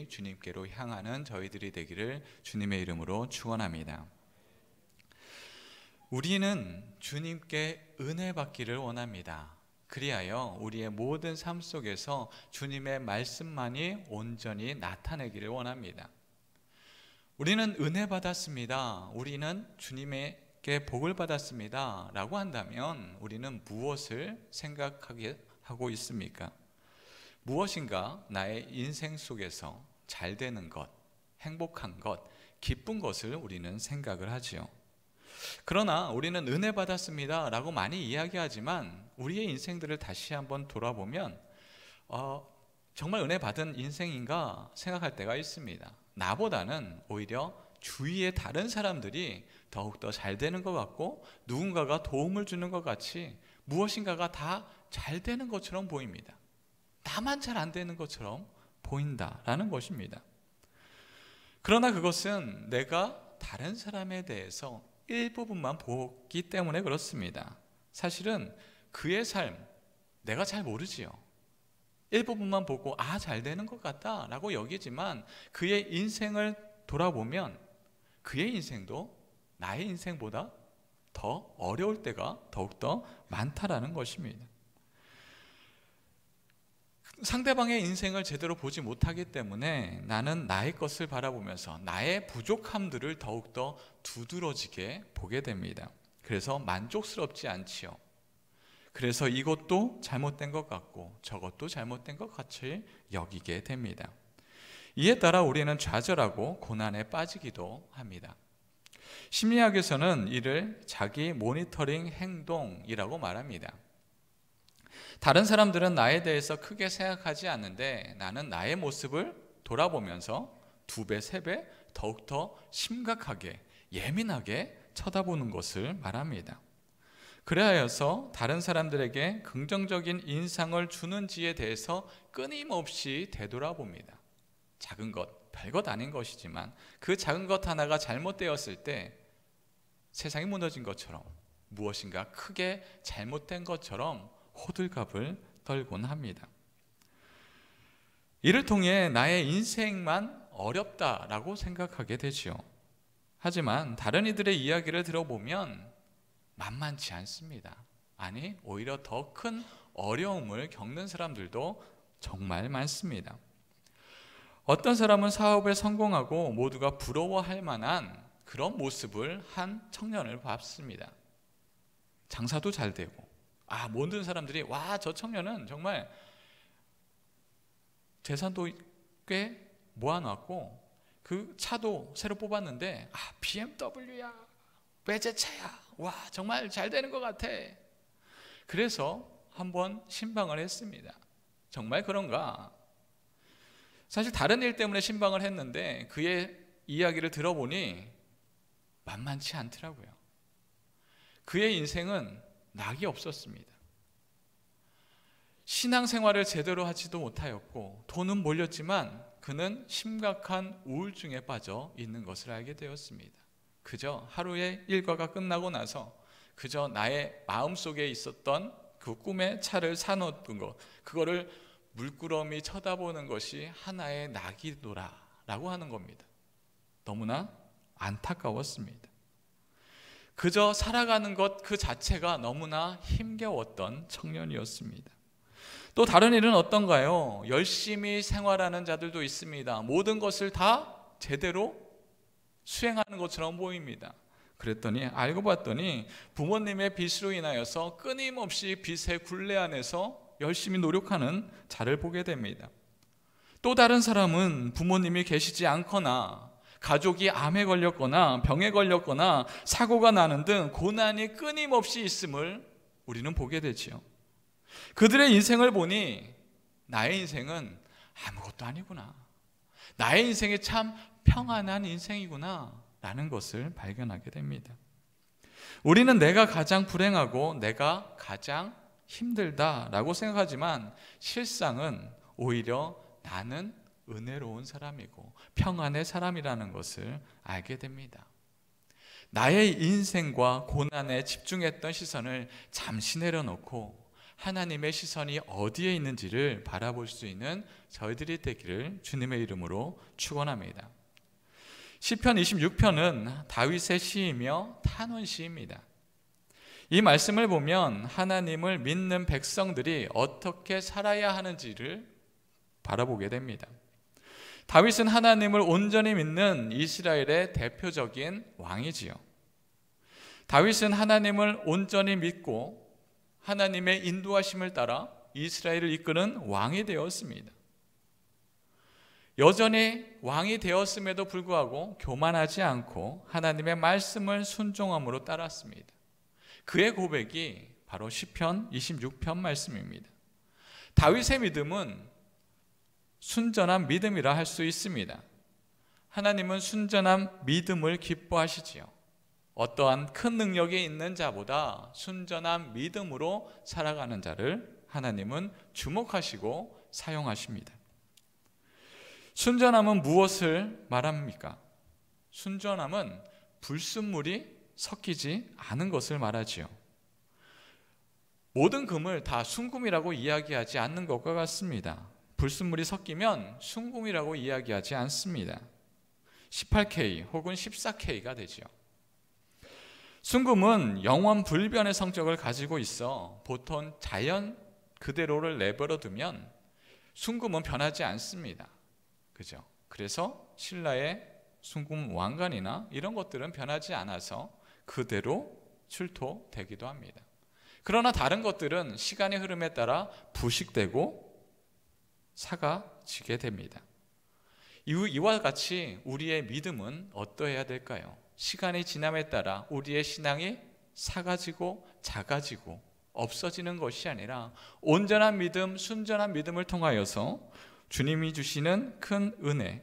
모습이 주님께로 향하는 저희들이 되기를 주님의 이름으로 축원합니다. 우리는 주님께 은혜 받기를 원합니다. 그리하여 우리의 모든 삶 속에서 주님의 말씀만이 온전히 나타내기를 원합니다. 우리는 은혜 받았습니다, 우리는 주님께 복을 받았습니다 라고 한다면 우리는 무엇을 생각하게 하고 있습니까? 무엇인가 나의 인생 속에서 잘 되는 것, 행복한 것, 기쁜 것을 우리는 생각을 하지요. 그러나 우리는 은혜 받았습니다 라고 많이 이야기하지만 우리의 인생들을 다시 한번 돌아보면 정말 은혜 받은 인생인가 생각할 때가 있습니다. 나보다는 오히려 주위의 다른 사람들이 더욱더 잘 되는 것 같고 누군가가 도움을 주는 것 같이 무엇인가가 다 잘 되는 것처럼 보입니다. 나만 잘 안 되는 것처럼 보인다라는 것입니다. 그러나 그것은 내가 다른 사람에 대해서 일부분만 보기 때문에 그렇습니다. 사실은 그의 삶 내가 잘 모르지요. 일부분만 보고 잘 되는 것 같다 라고 여기지만 그의 인생을 돌아보면 그의 인생도 나의 인생보다 더 어려울 때가 더욱더 많다라는 것입니다. 상대방의 인생을 제대로 보지 못하기 때문에 나는 나의 것을 바라보면서 나의 부족함들을 더욱더 두드러지게 보게 됩니다. 그래서 만족스럽지 않지요. 그래서 이것도 잘못된 것 같고 저것도 잘못된 것 같이 여기게 됩니다. 이에 따라 우리는 좌절하고 고난에 빠지기도 합니다. 심리학에서는 이를 자기 모니터링 행동이라고 말합니다. 다른 사람들은 나에 대해서 크게 생각하지 않는데 나는 나의 모습을 돌아보면서 2배, 3배 더욱더 심각하게 예민하게 쳐다보는 것을 말합니다. 그래서 다른 사람들에게 긍정적인 인상을 주는지에 대해서 끊임없이 되돌아봅니다. 작은 것, 별것 아닌 것이지만 그 작은 것 하나가 잘못되었을 때 세상이 무너진 것처럼 무엇인가 크게 잘못된 것처럼 호들갑을 떨곤 합니다. 이를 통해 나의 인생만 어렵다라고 생각하게 되지요. 하지만 다른 이들의 이야기를 들어보면 만만치 않습니다. 아니, 오히려 더 큰 어려움을 겪는 사람들도 정말 많습니다. 어떤 사람은 사업에 성공하고 모두가 부러워할 만한 그런 모습을 한 청년을 봤습니다. 장사도 잘 되고 모든 사람들이 저 청년은 정말 재산도 꽤 모아놨고 그 차도 새로 뽑았는데 BMW야, 외제차야, 정말 잘 되는 것 같아. 그래서 한번 신방을 했습니다. 정말 그런가? 사실 다른 일 때문에 신방을 했는데 그의 이야기를 들어보니 만만치 않더라고요. 그의 인생은 낙이 없었습니다. 신앙생활을 제대로 하지도 못하였고 돈은 몰렸지만 그는 심각한 우울증에 빠져 있는 것을 알게 되었습니다. 그저 하루의 일과가 끝나고 나서 그저 나의 마음속에 있었던 그 꿈의 차를 사놓은 것, 그거를 물끄러미 쳐다보는 것이 하나의 낙이더라라고 하는 겁니다. 너무나 안타까웠습니다. 그저 살아가는 것 그 자체가 너무나 힘겨웠던 청년이었습니다. 또 다른 일은 어떤가요? 열심히 생활하는 자들도 있습니다. 모든 것을 다 제대로 수행하는 것처럼 보입니다. 그랬더니 알고 봤더니 부모님의 빚으로 인하여서 끊임없이 빚의 굴레 안에서 열심히 노력하는 자를 보게 됩니다. 또 다른 사람은 부모님이 계시지 않거나 가족이 암에 걸렸거나 병에 걸렸거나 사고가 나는 등 고난이 끊임없이 있음을 우리는 보게 되지요. 그들의 인생을 보니 나의 인생은 아무것도 아니구나, 나의 인생이 참 평안한 인생이구나 라는 것을 발견하게 됩니다. 우리는 내가 가장 불행하고 내가 가장 힘들다라고 생각하지만 실상은 오히려 나는 은혜로운 사람이고 평안의 사람이라는 것을 알게 됩니다. 나의 인생과 고난에 집중했던 시선을 잠시 내려놓고 하나님의 시선이 어디에 있는지를 바라볼 수 있는 저희들이 되기를 주님의 이름으로 축원합니다. 시편 26편은 다윗의 시이며 탄원시입니다. 이 말씀을 보면 하나님을 믿는 백성들이 어떻게 살아야 하는지를 바라보게 됩니다. 다윗은 하나님을 온전히 믿는 이스라엘의 대표적인 왕이지요. 다윗은 하나님을 온전히 믿고 하나님의 인도하심을 따라 이스라엘을 이끄는 왕이 되었습니다. 여전히 왕이 되었음에도 불구하고 교만하지 않고 하나님의 말씀을 순종함으로 따랐습니다. 그의 고백이 바로 시편 26편 말씀입니다. 다윗의 믿음은 순전한 믿음이라 할 수 있습니다. 하나님은 순전한 믿음을 기뻐하시지요. 어떠한 큰 능력이 있는 자보다 순전한 믿음으로 살아가는 자를 하나님은 주목하시고 사용하십니다. 순전함은 무엇을 말합니까? 순전함은 불순물이 섞이지 않은 것을 말하지요. 모든 금을 다 순금이라고 이야기하지 않는 것과 같습니다. 불순물이 섞이면 순금이라고 이야기하지 않습니다. 18K 혹은 14K가 되지요. 순금은 영원 불변의 성격을 가지고 있어 보통 자연 그대로를 내버려 두면 순금은 변하지 않습니다. 그죠? 그래서 신라의 순금 왕관이나 이런 것들은 변하지 않아서 그대로 출토되기도 합니다. 그러나 다른 것들은 시간의 흐름에 따라 부식되고 사가지게 됩니다. 이와 같이 우리의 믿음은 어떠해야 될까요? 시간이 지남에 따라 우리의 신앙이 사가지고 작아지고 없어지는 것이 아니라 온전한 믿음, 순전한 믿음을 통하여서 주님이 주시는 큰 은혜,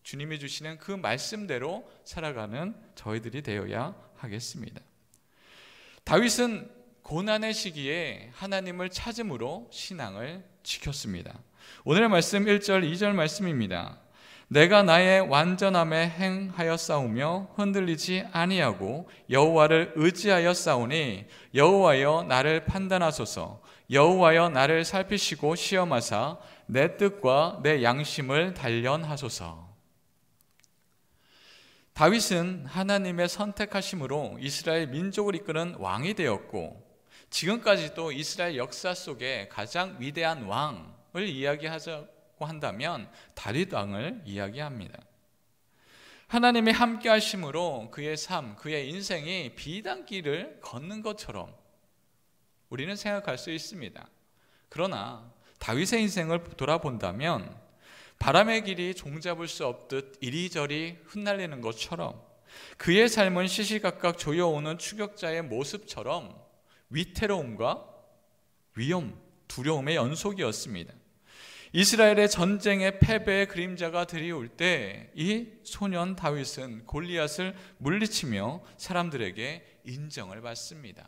주님이 주시는 그 말씀대로 살아가는 저희들이 되어야 하겠습니다. 다윗은 고난의 시기에 하나님을 찾음으로 신앙을 지켰습니다. 오늘의 말씀 1절 2절 말씀입니다. 내가 나의 완전함에 행하여 싸우며 흔들리지 아니하고 여호와를 의지하여 싸우니 여호와여 나를 판단하소서. 여호와여 나를 살피시고 시험하사 내 뜻과 내 양심을 단련하소서. 다윗은 하나님의 선택하심으로 이스라엘 민족을 이끄는 왕이 되었고 지금까지도 이스라엘 역사 속에 가장 위대한 왕을 이야기하자고 한다면 다윗 왕을 이야기합니다. 하나님이 함께 하심으로 그의 삶, 그의 인생이 비단길을 걷는 것처럼 우리는 생각할 수 있습니다. 그러나 다윗의 인생을 돌아본다면 바람의 길이 종잡을 수 없듯 이리저리 흩날리는 것처럼 그의 삶은 시시각각 조여오는 추격자의 모습처럼 위태로움과 위험, 두려움의 연속이었습니다. 이스라엘의 전쟁의 패배의 그림자가 드리울 때 이 소년 다윗은 골리앗을 물리치며 사람들에게 인정을 받습니다.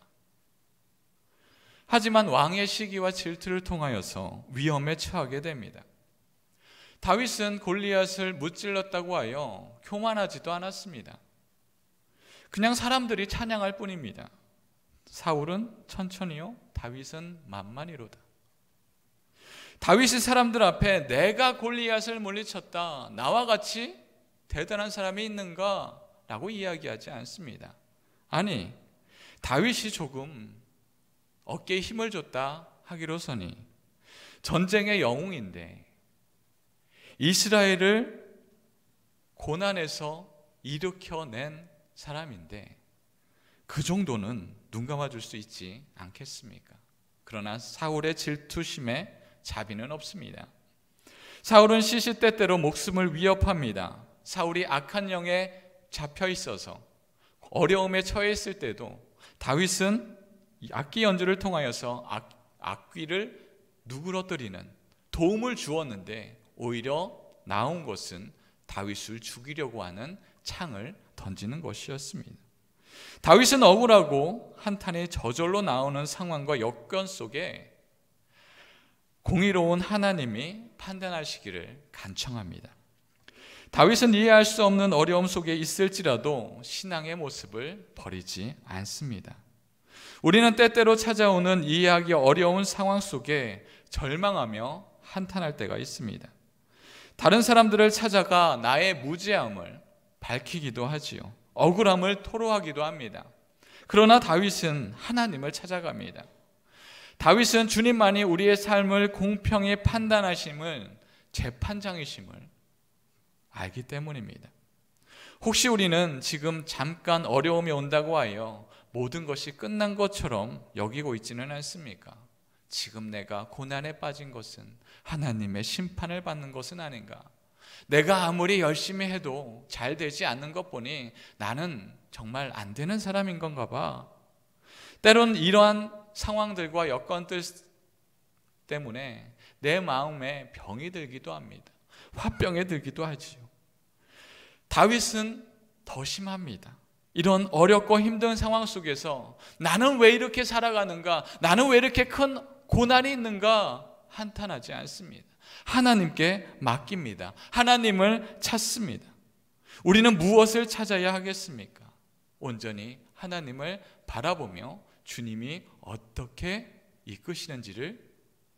하지만 왕의 시기와 질투를 통하여서 위험에 처하게 됩니다. 다윗은 골리앗을 무찔렀다고 하여 교만하지도 않았습니다. 그냥 사람들이 찬양할 뿐입니다. 사울은 천천히요, 다윗은 만만히로다. 다윗이 사람들 앞에 내가 골리앗을 물리쳤다, 나와 같이 대단한 사람이 있는가? 라고 이야기하지 않습니다. 아니, 다윗이 조금 어깨에 힘을 줬다 하기로서니 전쟁의 영웅인데 이스라엘을 고난에서 일으켜낸 사람인데 그 정도는 눈 감아줄 수 있지 않겠습니까? 그러나 사울의 질투심에 자비는 없습니다. 사울은 시시때때로 목숨을 위협합니다. 사울이 악한 영에 잡혀 있어서 어려움에 처해 있을 때도 다윗은 악기 연주를 통하여서 악귀를 누그러뜨리는 도움을 주었는데 오히려 나온 것은 다윗을 죽이려고 하는 창을 던지는 것이었습니다. 다윗은 억울하고 한탄이 저절로 나오는 상황과 여건 속에 공의로운 하나님이 판단하시기를 간청합니다. 다윗은 이해할 수 없는 어려움 속에 있을지라도 신앙의 모습을 버리지 않습니다. 우리는 때때로 찾아오는 이해하기 어려운 상황 속에 절망하며 한탄할 때가 있습니다. 다른 사람들을 찾아가 나의 무지함을 밝히기도 하지요. 억울함을 토로하기도 합니다. 그러나 다윗은 하나님을 찾아갑니다. 다윗은 주님만이 우리의 삶을 공평히 판단하심을, 재판장이심을 알기 때문입니다. 혹시 우리는 지금 잠깐 어려움이 온다고 하여 모든 것이 끝난 것처럼 여기고 있지는 않습니까? 지금 내가 고난에 빠진 것은 하나님의 심판을 받는 것은 아닌가? 내가 아무리 열심히 해도 잘 되지 않는 것 보니 나는 정말 안 되는 사람인 건가 봐. 때론 이러한 상황들과 여건들 때문에 내 마음에 병이 들기도 합니다. 화병에 들기도 하지요. 다윗은 더 심합니다. 이런 어렵고 힘든 상황 속에서 나는 왜 이렇게 살아가는가? 나는 왜 이렇게 큰 고난이 있는가? 한탄하지 않습니다. 하나님께 맡깁니다. 하나님을 찾습니다. 우리는 무엇을 찾아야 하겠습니까? 온전히 하나님을 바라보며 주님이 어떻게 이끄시는지를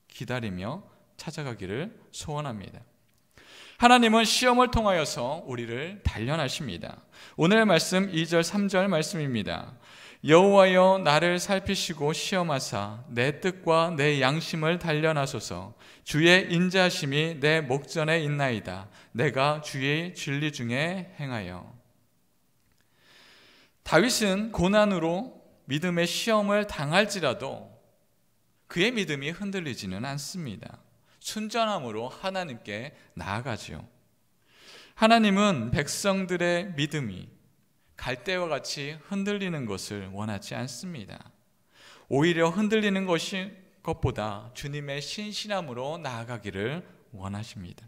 기다리며 찾아가기를 소원합니다. 하나님은 시험을 통하여서 우리를 단련하십니다. 오늘 말씀 2절 3절 말씀입니다. 여호와여 나를 살피시고 시험하사 내 뜻과 내 양심을 단련하소서. 주의 인자하심이 내 목전에 있나이다. 내가 주의 진리 중에 행하여. 다윗은 고난으로 믿음의 시험을 당할지라도 그의 믿음이 흔들리지는 않습니다. 순전함으로 하나님께 나아가지요. 하나님은 백성들의 믿음이 갈대와 같이 흔들리는 것을 원하지 않습니다. 오히려 흔들리는 것보다 주님의 신실함으로 나아가기를 원하십니다.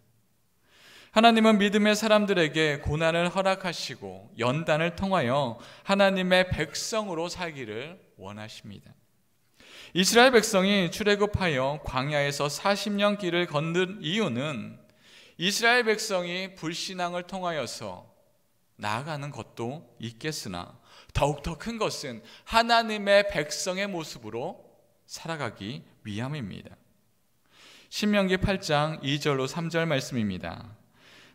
하나님은 믿음의 사람들에게 고난을 허락하시고 연단을 통하여 하나님의 백성으로 살기를 원하십니다. 이스라엘 백성이 출애굽하여 광야에서 40년 길을 걷는 이유는 이스라엘 백성이 불신앙을 통하여서 나아가는 것도 있겠으나 더욱더 큰 것은 하나님의 백성의 모습으로 살아가기 위함입니다. 신명기 8장 2절로 3절 말씀입니다.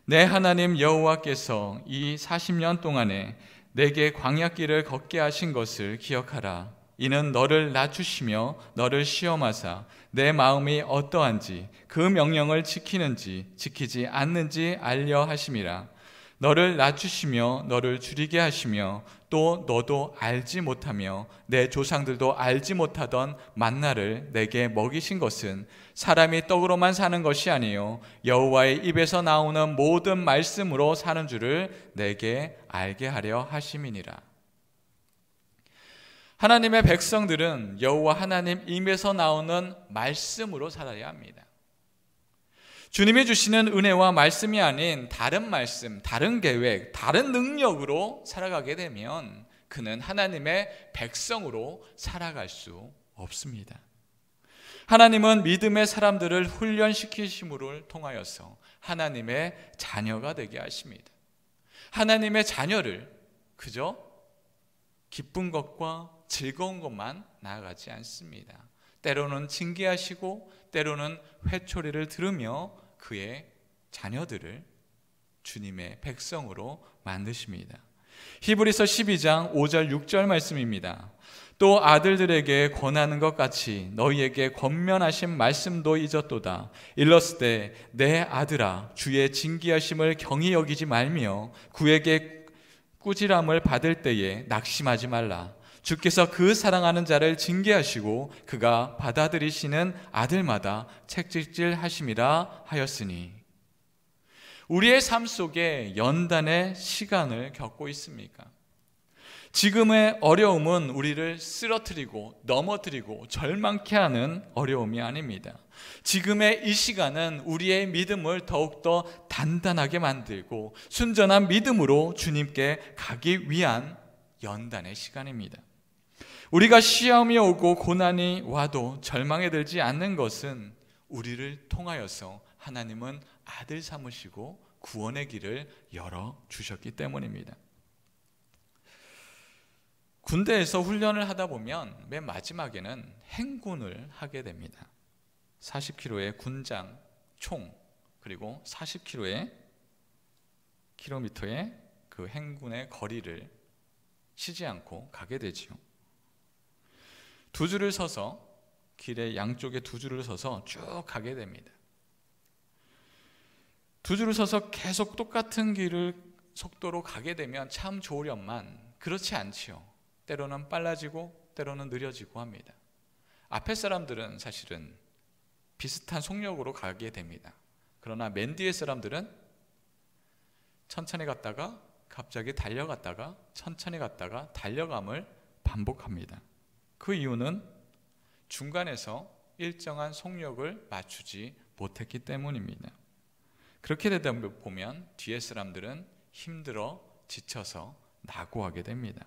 내 하나님 여호와께서 이 40년 동안에 내게 광야길을 걷게 하신 것을 기억하라. 이는 너를 낮추시며 너를 시험하사 내 마음이 어떠한지 그 명령을 지키는지 지키지 않는지 알려 하심이라. 너를 낮추시며 너를 줄이게 하시며 또 너도 알지 못하며 내 조상들도 알지 못하던 만나를 내게 먹이신 것은 사람이 떡으로만 사는 것이 아니요 여호와의 입에서 나오는 모든 말씀으로 사는 줄을 내게 알게 하려 하심이니라. 하나님의 백성들은 여호와 하나님 입에서 나오는 말씀으로 살아야 합니다. 주님이 주시는 은혜와 말씀이 아닌 다른 말씀, 다른 계획, 다른 능력으로 살아가게 되면 그는 하나님의 백성으로 살아갈 수 없습니다. 하나님은 믿음의 사람들을 훈련시키심을 통하여서 하나님의 자녀가 되게 하십니다. 하나님의 자녀를 그저 기쁜 것과 즐거운 것만 나아가지 않습니다. 때로는 징계하시고 때로는 회초리를 들으며 그의 자녀들을 주님의 백성으로 만드십니다. 히브리서 12장 5절 6절 말씀입니다. 또 아들들에게 권하는 것 같이 너희에게 권면하신 말씀도 잊었도다. 일렀을 때 내 아들아 주의 징계하심을 경히 여기지 말며 그에게 꾸지람을 받을 때에 낙심하지 말라. 주께서 그 사랑하는 자를 징계하시고 그가 받아들이시는 아들마다 책찍질 하심이라 하였으니. 우리의 삶 속에 연단의 시간을 겪고 있습니까? 지금의 어려움은 우리를 쓰러뜨리고 넘어뜨리고 절망케 하는 어려움이 아닙니다. 지금의 이 시간은 우리의 믿음을 더욱더 단단하게 만들고 순전한 믿음으로 주님께 가기 위한 연단의 시간입니다. 우리가 시험이 오고 고난이 와도 절망에 들지 않는 것은 우리를 통하여서 하나님은 아들 삼으시고 구원의 길을 열어주셨기 때문입니다. 군대에서 훈련을 하다 보면 맨 마지막에는 행군을 하게 됩니다. 40km의 군장, 총, 그리고 40km의 그 행군의 거리를 쉬지 않고 가게 되지요. 두 줄을 서서, 길의 양쪽에 두 줄을 서서 쭉 가게 됩니다. 두 줄을 서서 계속 똑같은 길을 속도로 가게 되면 참 좋으련만 그렇지 않지요. 때로는 빨라지고 때로는 느려지고 합니다. 앞에 사람들은 사실은 비슷한 속력으로 가게 됩니다. 그러나 맨 뒤에 사람들은 천천히 갔다가 갑자기 달려갔다가 천천히 갔다가 달려감을 반복합니다. 그 이유는 중간에서 일정한 속력을 맞추지 못했기 때문입니다. 그렇게 되다 보면 뒤에 사람들은 힘들어 지쳐서 낙오하게 됩니다.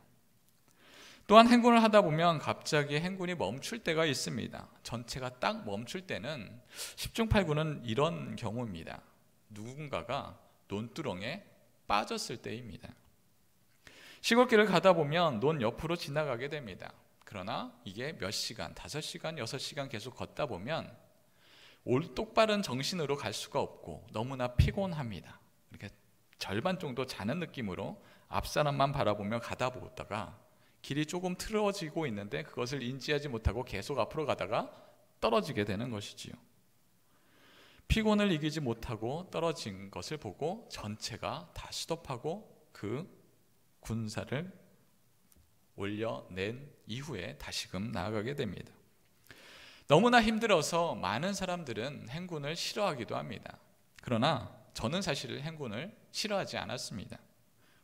또한 행군을 하다 보면 갑자기 행군이 멈출 때가 있습니다. 전체가 딱 멈출 때는 10중 8구는 이런 경우입니다. 누군가가 논두렁에 빠졌을 때입니다. 시골길을 가다 보면 논 옆으로 지나가게 됩니다. 그러나 이게 몇 시간, 5시간, 6시간 계속 걷다 보면 똑바른 정신으로 갈 수가 없고 너무나 피곤합니다. 이렇게 절반 정도 자는 느낌으로 앞 사람만 바라보며 가다 보다가 길이 조금 틀어지고 있는데 그것을 인지하지 못하고 계속 앞으로 가다가 떨어지게 되는 것이지요. 피곤을 이기지 못하고 떨어진 것을 보고 전체가 다 스톱하고 그 군사를 올려낸 이후에 다시금 나아가게 됩니다. 너무나 힘들어서 많은 사람들은 행군을 싫어하기도 합니다. 그러나 저는 사실 행군을 싫어하지 않았습니다.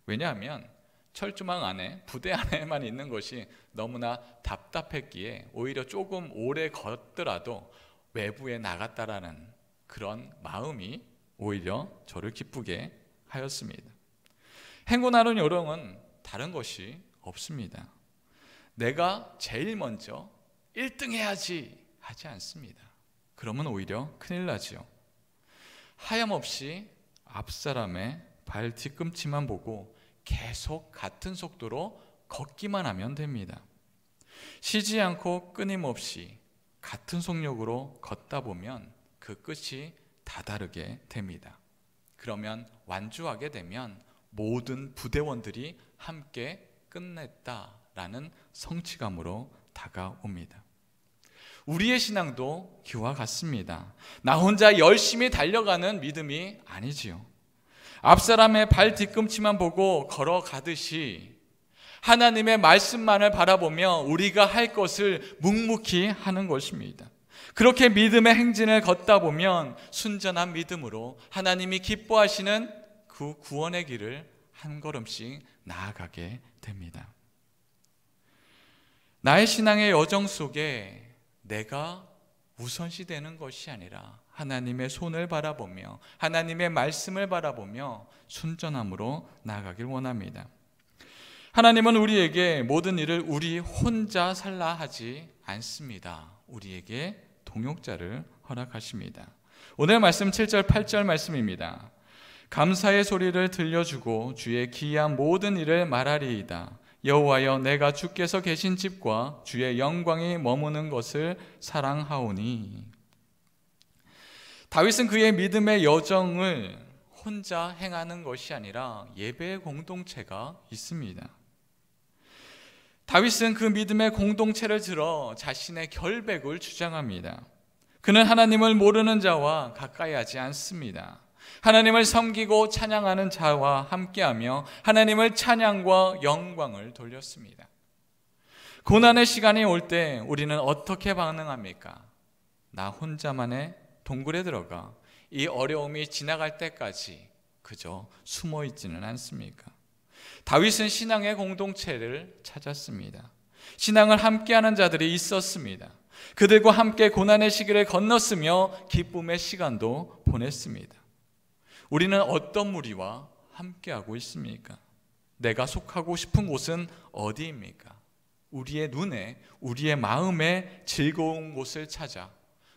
왜냐하면 철조망 안에, 부대 안에만 있는 것이 너무나 답답했기에 오히려 조금 오래 걷더라도 외부에 나갔다라는 그런 마음이 오히려 저를 기쁘게 하였습니다. 행군하는 요령은 다른 것이 없습니다. 내가 제일 먼저 1등 해야지 하지 않습니다. 그러면 오히려 큰일 나지요. 하염없이 앞사람의 발 뒤꿈치만 보고 계속 같은 속도로 걷기만 하면 됩니다. 쉬지 않고 끊임없이 같은 속력으로 걷다 보면 그 끝이 다다르게 됩니다. 그러면 완주하게 되면 모든 부대원들이 함께 끝냈다라는 성취감으로 다가옵니다. 우리의 신앙도 기와 같습니다. 나 혼자 열심히 달려가는 믿음이 아니지요. 앞사람의 발 뒤꿈치만 보고 걸어가듯이 하나님의 말씀만을 바라보며 우리가 할 것을 묵묵히 하는 것입니다. 그렇게 믿음의 행진을 걷다 보면 순전한 믿음으로 하나님이 기뻐하시는 그 구원의 길을 한 걸음씩 나아가게 됩니다. 나의 신앙의 여정 속에 내가 우선시되는 것이 아니라 하나님의 손을 바라보며 하나님의 말씀을 바라보며 순전함으로 나아가길 원합니다. 하나님은 우리에게 모든 일을 우리 혼자 살라 하지 않습니다. 우리에게 동역자를 허락하십니다. 오늘 말씀 7절 8절 말씀입니다. 감사의 소리를 들려주고 주의 기이한 모든 일을 말하리이다. 여호와여, 내가 주께서 계신 집과 주의 영광이 머무는 것을 사랑하오니. 다윗은 그의 믿음의 여정을 혼자 행하는 것이 아니라 예배의 공동체가 있습니다. 다윗은 그 믿음의 공동체를 들어 자신의 결백을 주장합니다. 그는 하나님을 모르는 자와 가까이 하지 않습니다. 하나님을 섬기고 찬양하는 자와 함께하며 하나님을 찬양과 영광을 돌렸습니다. 고난의 시간이 올 때 우리는 어떻게 반응합니까? 나 혼자만의 동굴에 들어가 이 어려움이 지나갈 때까지 그저 숨어 있지는 않습니까? 다윗은 신앙의 공동체를 찾았습니다. 신앙을 함께하는 자들이 있었습니다. 그들과 함께 고난의 시기를 건넜으며 기쁨의 시간도 보냈습니다. 우리는 어떤 무리와 함께하고 있습니까? 내가 속하고 싶은 곳은 어디입니까? 우리의 눈에, 우리의 마음에 즐거운 곳을 찾아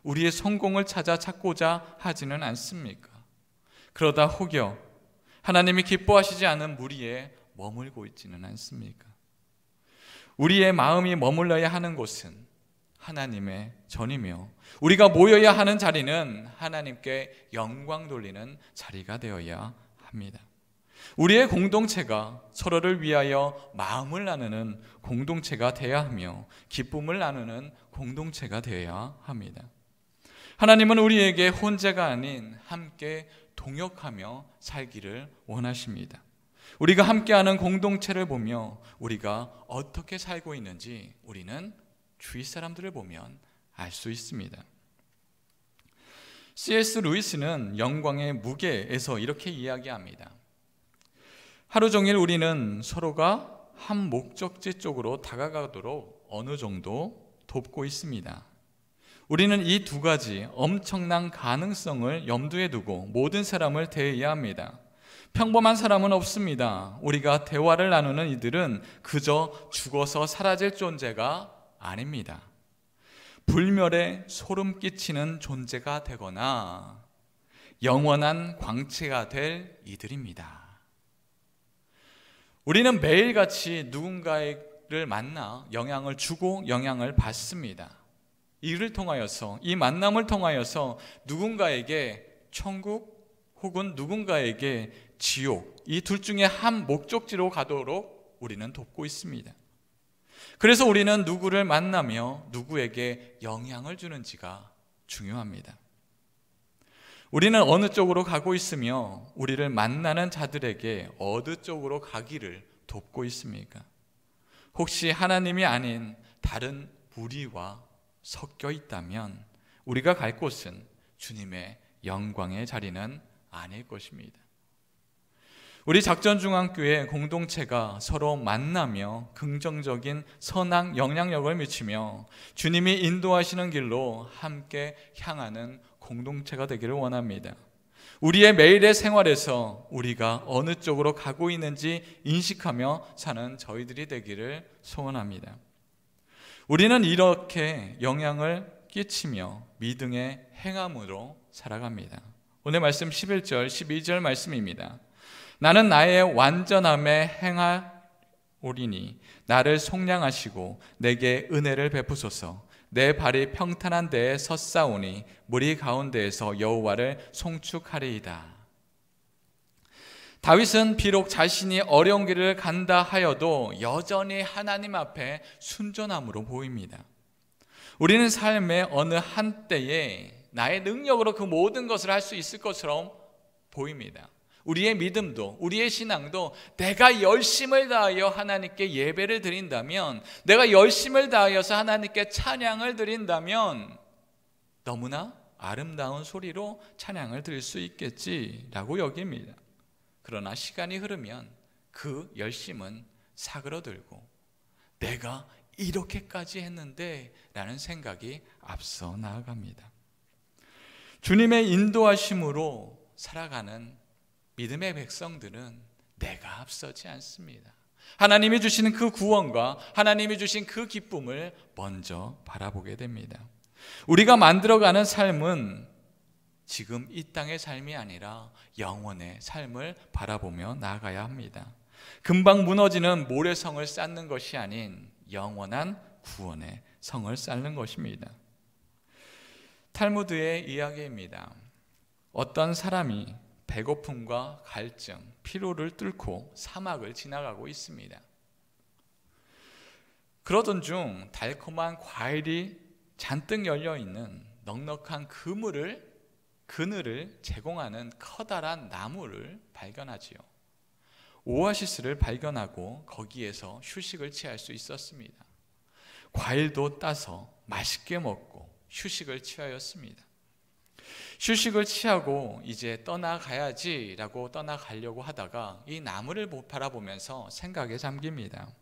우리의 성공을 찾고자 하지는 않습니까? 그러다 혹여 하나님이 기뻐하시지 않은 무리에 머물고 있지는 않습니까? 우리의 마음이 머물러야 하는 곳은 하나님의 전이며 우리가 모여야 하는 자리는 하나님께 영광 돌리는 자리가 되어야 합니다. 우리의 공동체가 서로를 위하여 마음을 나누는 공동체가 되어야 하며 기쁨을 나누는 공동체가 되어야 합니다. 하나님은 우리에게 혼자가 아닌 함께 동역하며 살기를 원하십니다. 우리가 함께하는 공동체를 보며 우리가 어떻게 살고 있는지 우리는 주위 사람들을 보면 알 수 있습니다. C.S. 루이스는 영광의 무게에서 이렇게 이야기합니다. 하루 종일 우리는 서로가 한 목적지 쪽으로 다가가도록 어느 정도 돕고 있습니다. 우리는 이 두 가지 엄청난 가능성을 염두에 두고 모든 사람을 대해야 합니다. 평범한 사람은 없습니다. 우리가 대화를 나누는 이들은 그저 죽어서 사라질 존재가 아닙니다. 불멸에 소름 끼치는 존재가 되거나 영원한 광채가 될 이들입니다. 우리는 매일같이 누군가를 만나 영향을 주고 영향을 받습니다. 이를 통하여서, 이 만남을 통하여서 누군가에게 천국 혹은 누군가에게 지옥, 이 둘 중에 한 목적지로 가도록 우리는 돕고 있습니다. 그래서 우리는 누구를 만나며 누구에게 영향을 주는지가 중요합니다. 우리는 어느 쪽으로 가고 있으며 우리를 만나는 자들에게 어느 쪽으로 가기를 돕고 있습니까? 혹시 하나님이 아닌 다른 무리와 섞여 있다면 우리가 갈 곳은 주님의 영광의 자리는 아닐 것입니다. 우리 작전중앙교회 공동체가 서로 만나며 긍정적인 선한 영향력을 미치며 주님이 인도하시는 길로 함께 향하는 공동체가 되기를 원합니다. 우리의 매일의 생활에서 우리가 어느 쪽으로 가고 있는지 인식하며 사는 저희들이 되기를 소원합니다. 우리는 이렇게 영향을 끼치며 믿음의 행함으로 살아갑니다. 오늘 말씀 11절, 12절 말씀입니다. 나는 나의 완전함에 행하오리니 나를 속량하시고 내게 은혜를 베푸소서. 내 발이 평탄한 데에 섰사오니 무리 가운데에서 여호와를 송축하리이다. 다윗은 비록 자신이 어려운 길을 간다 하여도 여전히 하나님 앞에 순전함으로 보입니다. 우리는 삶의 어느 한때에 나의 능력으로 그 모든 것을 할 수 있을 것처럼 보입니다. 우리의 믿음도, 우리의 신앙도 내가 열심을 다하여 하나님께 예배를 드린다면, 내가 열심을 다하여서 하나님께 찬양을 드린다면 너무나 아름다운 소리로 찬양을 드릴 수 있겠지라고 여깁니다. 그러나 시간이 흐르면 그 열심은 사그러들고 내가 이렇게까지 했는데 라는 생각이 앞서 나아갑니다. 주님의 인도하심으로 살아가는 믿음의 백성들은 내가 앞서지 않습니다. 하나님이 주시는 그 구원과 하나님이 주신 그 기쁨을 먼저 바라보게 됩니다. 우리가 만들어가는 삶은 지금 이 땅의 삶이 아니라 영원의 삶을 바라보며 나아가야 합니다. 금방 무너지는 모래성을 쌓는 것이 아닌 영원한 구원의 성을 쌓는 것입니다. 탈무드의 이야기입니다. 어떤 사람이 배고픔과 갈증, 피로를 뚫고 사막을 지나가고 있습니다. 그러던 중 달콤한 과일이 잔뜩 열려있는 넉넉한 그늘을 제공하는 커다란 나무를 발견하지요. 오아시스를 발견하고 거기에서 휴식을 취할 수 있었습니다. 과일도 따서 맛있게 먹고 휴식을 취하였습니다. 휴식을 취하고 이제 떠나가야지라고 떠나가려고 하다가 이 나무를 바라보면서 생각에 잠깁니다.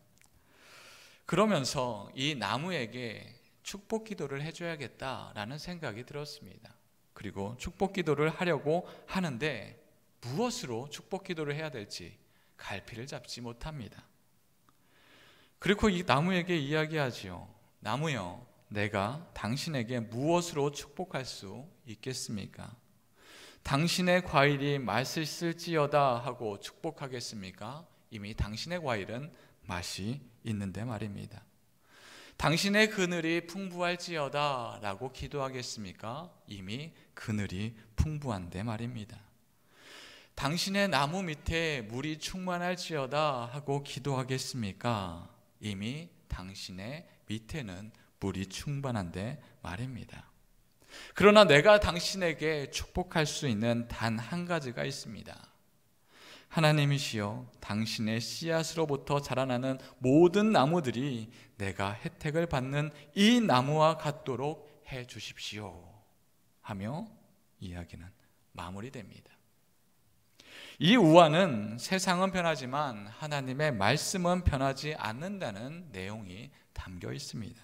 그러면서 이 나무에게 축복 기도를 해줘야겠다라는 생각이 들었습니다. 그리고 축복 기도를 하려고 하는데 무엇으로 축복 기도를 해야 될지 갈피를 잡지 못합니다. 그리고 이 나무에게 이야기하지요. 나무여, 내가 당신에게 무엇으로 축복할 수 있겠습니까? 당신의 과일이 맛있을지어다 하고 축복하겠습니까? 이미 당신의 과일은 맛이 있는데 말입니다. 당신의 그늘이 풍부할지어다 라고 기도하겠습니까? 이미 그늘이 풍부한데 말입니다. 당신의 나무 밑에 물이 충만할지어다 하고 기도하겠습니까? 이미 당신의 밑에는 물이 충만한데 말입니다. 그러나 내가 당신에게 축복할 수 있는 단 한 가지가 있습니다. 하나님이시여, 당신의 씨앗으로부터 자라나는 모든 나무들이 내가 혜택을 받는 이 나무와 같도록 해 주십시오 하며 이야기는 마무리됩니다. 이 우화는 세상은 변하지만 하나님의 말씀은 변하지 않는다는 내용이 담겨 있습니다.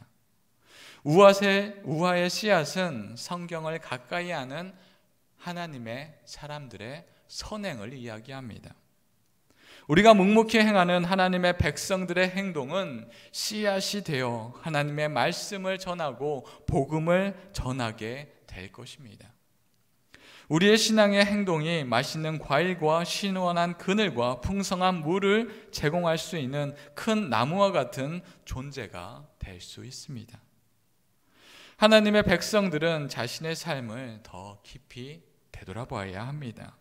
우화의 씨앗은 성경을 가까이 하는 하나님의 사람들의 선행을 이야기합니다. 우리가 묵묵히 행하는 하나님의 백성들의 행동은 씨앗이 되어 하나님의 말씀을 전하고 복음을 전하게 될 것입니다. 우리의 신앙의 행동이 맛있는 과일과 신원한 그늘과 풍성한 물을 제공할 수 있는 큰 나무와 같은 존재가 될 수 있습니다. 하나님의 백성들은 자신의 삶을 더 깊이 되돌아봐야 합니다.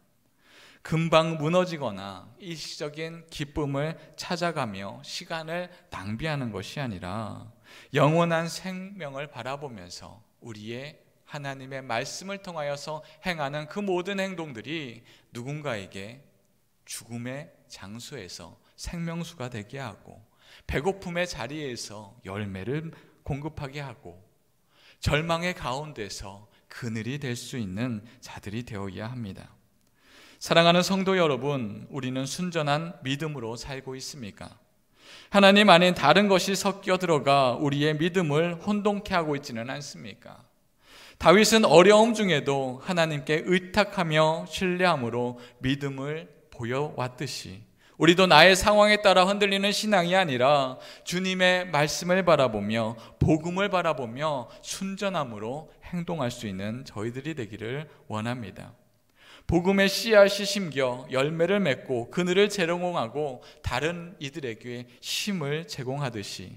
금방 무너지거나 일시적인 기쁨을 찾아가며 시간을 낭비하는 것이 아니라 영원한 생명을 바라보면서 우리의 하나님의 말씀을 통하여서 행하는 그 모든 행동들이 누군가에게 죽음의 장소에서 생명수가 되게 하고 배고픔의 자리에서 열매를 공급하게 하고 절망의 가운데서 그늘이 될 수 있는 자들이 되어야 합니다. 사랑하는 성도 여러분, 우리는 순전한 믿음으로 살고 있습니까? 하나님 아닌 다른 것이 섞여 들어가 우리의 믿음을 혼동케 하고 있지는 않습니까? 다윗은 어려움 중에도 하나님께 의탁하며 신뢰함으로 믿음을 보여왔듯이 우리도 나의 상황에 따라 흔들리는 신앙이 아니라 주님의 말씀을 바라보며 복음을 바라보며 순전함으로 행동할 수 있는 저희들이 되기를 원합니다. 복음의 씨앗이 심겨 열매를 맺고 그늘을 제공하고 다른 이들에게 힘을 제공하듯이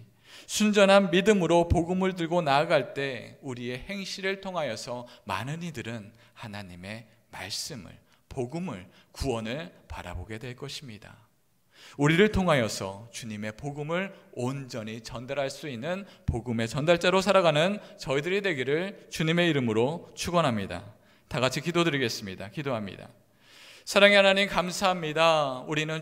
순전한 믿음으로 복음을 들고 나아갈 때 우리의 행실을 통하여서 많은 이들은 하나님의 말씀을, 복음을, 구원을 바라보게 될 것입니다. 우리를 통하여서 주님의 복음을 온전히 전달할 수 있는 복음의 전달자로 살아가는 저희들이 되기를 주님의 이름으로 축원합니다. 다 같이 기도드리겠습니다. 기도합니다. 사랑의 하나님 감사합니다. 우리는 주님